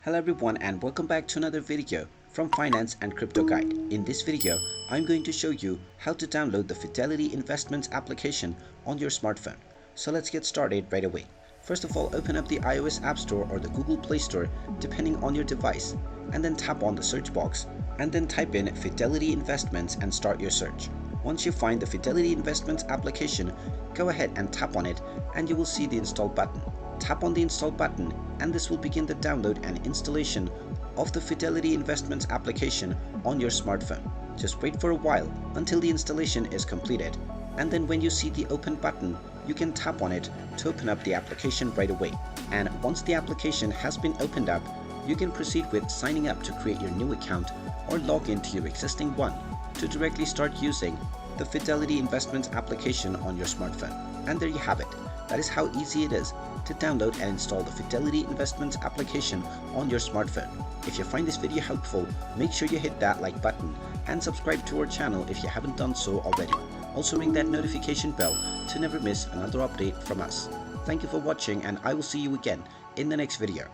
Hello everyone and welcome back to another video from Finance and Crypto Guide. In this video, I'm going to show you how to download the Fidelity Investments application on your smartphone. So let's get started right away. First of all, open up the iOS App Store or the Google Play Store depending on your device, and then tap on the search box and then type in Fidelity Investments and start your search. Once you find the Fidelity Investments application, go ahead and tap on it and you will see the install button. Tap on the install button and this will begin the download and installation of the Fidelity Investments application on your smartphone. Just wait for a while until the installation is completed, and then when you see the open button, you can tap on it to open up the application right away. And once the application has been opened up, you can proceed with signing up to create your new account or log into your existing one to directly start using the Fidelity Investments application on your smartphone. And there you have it. That is how easy it is to download and install the Fidelity Investments application on your smartphone. If you find this video helpful, make sure you hit that like button and subscribe to our channel if you haven't done so already. Also ring that notification bell to never miss another update from us. Thank you for watching and I will see you again in the next video.